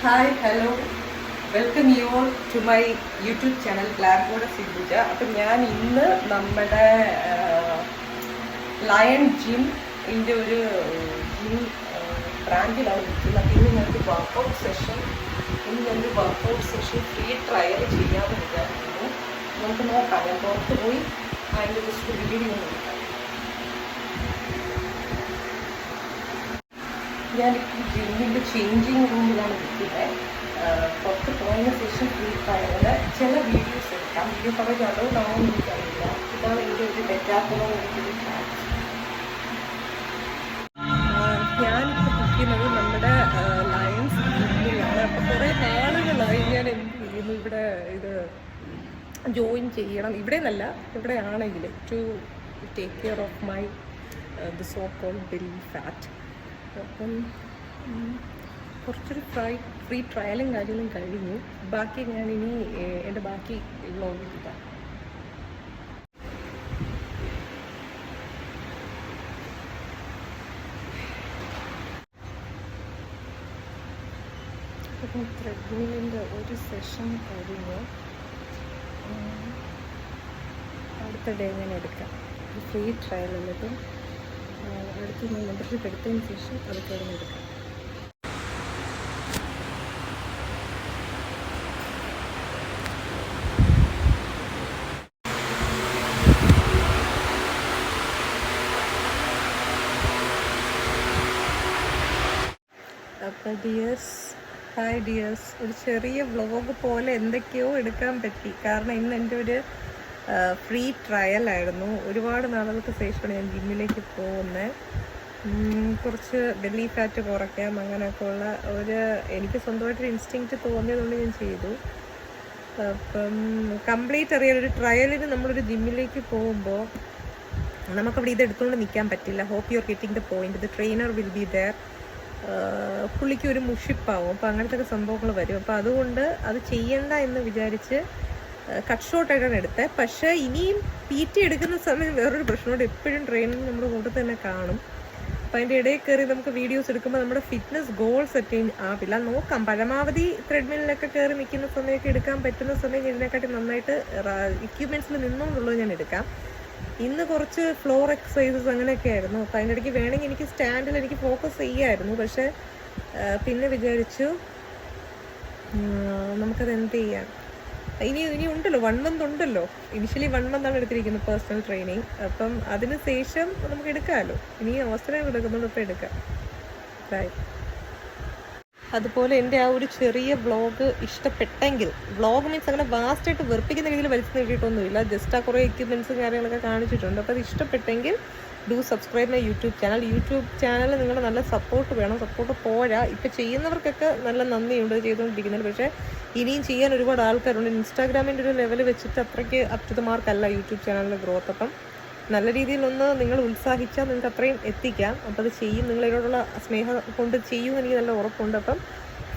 Hi hello welcome you all to my YouTube channel glam goddess Sindhuja. അപ്പം ഞാൻ ഇന്ന് നമ്മുടെ ലയൺ ജിമ്മിൻ്റെ ഒരു ജിം ബ്രാൻഡിലാണ് നിൽക്കുന്നത്. അപ്പം ഇന്ന് ഞങ്ങൾക്ക് വർക്കൗട്ട് സെഷൻ ഫ്രീ ട്രയൽ ചെയ്യാമെന്ന് വിചാരിക്കുന്നു. നമുക്ക് നോക്കാം. ഞാൻ പുറത്ത് പോയി അതിൻ്റെ ജസ്റ്റ് വീഡിയോ നോക്കാം. ഞാനിപ്പോൾ ജിമ്മിൻ്റെ ചേഞ്ചിങ് റൂമിലാണ് നിൽക്കുന്നത്. പുറത്ത് പോയതിന് ശേഷം ഫ്രീ ട്രയലിൽ ചില വീഡിയോസ് എടുക്കാം. വീഡിയോ കവറേജ് അളവുണ്ടാവും എനിക്കറിയില്ല. ഇതാണ് എൻ്റെ ഒരു ഡെറ്റാക്കുള്ള ഒരു ചാൻസ്. ഞാനിപ്പോൾ നിൽക്കുന്നത് നമ്മുടെ ലയൺസ് ജിമ്മിലാണ്. അപ്പോൾ കുറേ നാളുകളായി ഞാൻ എന്ത് ചെയ്യുന്നു, ഇവിടെ ഇത് ജോയിൻ ചെയ്യണം. ഇവിടെ നിന്നല്ല, ഇവിടെ ആണെങ്കിൽ to take care of my the so called belly fat. അപ്പം കുറച്ചൊരു ഫ്രീ ട്രയലും കാര്യങ്ങളും കഴിഞ്ഞു. ബാക്കി ഞാനിനി എൻ്റെ ബാക്കി വ്ളോഗിൽ ഇടാം. അപ്പം ത്രെഡ്മില്ലിൻ്റെ ഒരു സെഷൻ കഴിഞ്ഞു. അടുത്ത ഡേ ഞാൻ എടുക്കാം. ഫ്രീ ട്രയൽ ഉള്ളതും അടുത്ത് ഞാൻ മെമ്പർഷിപ്പ് എടുത്തതിന് ശേഷം അത് കിടന്നെടുക്കാം. അപ്പോൾ ഹായ് ഡിയേഴ്സ്, ഒരു ചെറിയ വ്ളോഗ് പോലെ എന്തൊക്കെയോ എടുക്കാൻ പറ്റി. കാരണം ഇന്ന് എൻ്റെ ഒരു ഫ്രീ ട്രയലായിരുന്നു. ഒരുപാട് നാളുകൾക്ക് ശേഷമാണ് ഞാൻ ജിമ്മിലേക്ക് പോകുന്നത്. കുറച്ച് ബെല്ലി ഫാറ്റ് കുറയ്ക്കാം അങ്ങനെയൊക്കെ ഉള്ള എനിക്ക് സ്വന്തമായിട്ടൊരു ഇൻസ്റ്റിങ്ക്റ്റ് തോന്നിയതുകൊണ്ട് ഞാൻ ചെയ്തു. അപ്പം കംപ്ലീറ്റ് അറിയാം, ഒരു ട്രയലിന് നമ്മളൊരു ജിമ്മിലേക്ക് പോകുമ്പോൾ നമുക്കവിടെ ഇത് എടുത്തുകൊണ്ട് നിൽക്കാൻ പറ്റില്ല. Hope you are getting the point. The trainer will be there. പുള്ളിക്ക് ഒരു മുഷിപ്പാവും. അപ്പോൾ അങ്ങനത്തെ ഒക്കെ സംഭവങ്ങൾ വരും. അപ്പോൾ അതുകൊണ്ട് അത് ചെയ്യണ്ട എന്ന് വിചാരിച്ച് കട്ട് ഷോർട്ടായിട്ടാണ് എടുത്തത്. പക്ഷേ ഇനിയും PT എടുക്കുന്ന സമയം വേറൊരു പ്രശ്നമുണ്ട്. എപ്പോഴും ട്രെയിനിങ് നമ്മുടെ കൂട്ടത്തിൽ തന്നെ കാണും. അപ്പോൾ അതിൻ്റെ ഇടയിൽ കയറി നമുക്ക് വീഡിയോസ് എടുക്കുമ്പോൾ നമ്മുടെ ഫിറ്റ്നസ് ഗോൾ സെറ്റ് ആവില്ല. നോക്കാം, പരമാവധി ത്രെഡ്മില്ലൊക്കെ കയറി നിൽക്കുന്ന സമയമൊക്കെ എടുക്കാൻ പറ്റുന്ന സമയം ഇതിനെക്കാട്ടി നന്നായിട്ട് എക്യുപ്മെൻറ്റ്സിൽ നിന്നുകൊണ്ടുള്ളത് ഞാൻ എടുക്കാം. ഇന്ന് കുറച്ച് ഫ്ലോർ എക്സസൈസസ് അങ്ങനെയൊക്കെ ആയിരുന്നു. അപ്പോൾ അതിൻ്റെ ഇടയ്ക്ക് വേണമെങ്കിൽ എനിക്ക് സ്റ്റാൻഡിൽ എനിക്ക് ഫോക്കസ് ചെയ്യാമായിരുന്നു. പക്ഷേ പിന്നെ വിചാരിച്ചു നമുക്കത് എന്ത് ചെയ്യാം. ഇനി ഉണ്ടല്ലോ, 1 month ഉണ്ടല്ലോ. ഇനിഷ്യലി 1 month ആണ് എടുത്തിരിക്കുന്നത് പേഴ്സണൽ ട്രെയിനിങ്. അപ്പം അതിന് ശേഷം നമുക്ക് എടുക്കാമല്ലോ. ഇനി അവസരം എടുക്കുന്നുണ്ട്, ഇപ്പോൾ എടുക്കാം. അതുപോലെ എൻ്റെ ആ ഒരു ചെറിയ വ്ളോഗ് ഇഷ്ടപ്പെട്ടെങ്കിൽ, വ്ളോഗ് മീൻസ് അങ്ങനെ വാസ്റ്റായിട്ട് വെറുപ്പിക്കുന്ന രീതിയിൽ വലിച്ചു നീട്ടിയിട്ടൊന്നുമില്ല. ജസ്റ്റ് ആ കുറേ എക്യുപ്മെൻറ്റ്സും കാര്യങ്ങളൊക്കെ കാണിച്ചിട്ടുണ്ട്. അപ്പോൾ അത് ഇഷ്ടപ്പെട്ടെങ്കിൽ do subscribe my YouTube channel. നിങ്ങളുടെ നല്ല സപ്പോർട്ട് വേണം. സപ്പോർട്ട് പോരാ. ഇപ്പോൾ ചെയ്യുന്നവർക്കൊക്കെ നല്ല നന്ദിയുണ്ട് ചെയ്തുകൊണ്ടിരിക്കുന്നത്. പക്ഷേ ഇനിയും ചെയ്യാൻ ഒരുപാട് ആൾക്കാരുണ്ട്. ഇൻസ്റ്റാഗ്രാമിൻ്റെ ഒരു ലെവൽ വെച്ചിട്ട് അത്രയ്ക്ക് അപ് ടു ദ മാർക്കല്ല യൂട്യൂബ് ചാനലിൻ്റെ ഗ്രോത്ത്. അപ്പം നല്ല രീതിയിലൊന്ന് നിങ്ങൾ ഉത്സാഹിച്ചാൽ നിങ്ങൾക്ക് അത്രയും എത്തിക്കാം. അപ്പോൾ അത് ചെയ്യും. നിങ്ങളതിനോടുള്ള സ്നേഹം കൊണ്ട് ചെയ്യുമെന്ന് എനിക്ക് നല്ല ഉറപ്പുണ്ട്. അപ്പം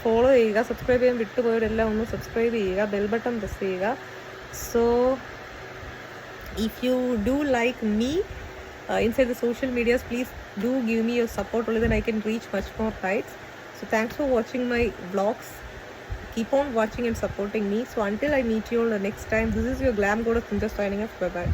ഫോളോ ചെയ്യുക. സബ്സ്ക്രൈബ് ചെയ്യാൻ വിട്ടുപോയവരെല്ലാം ഒന്ന് സബ്സ്ക്രൈബ് ചെയ്യുക. ബെൽ ബട്ടൺ പ്രസ് ചെയ്യുക. So if you do like me inside the social medias, please do give me your support. Only then I can reach much more heights. So thanks for watching my vlogs. Keep on watching and supporting me. So until I meet you all the next time, this is your Glam Goddess Sinja signing off. Bye bye.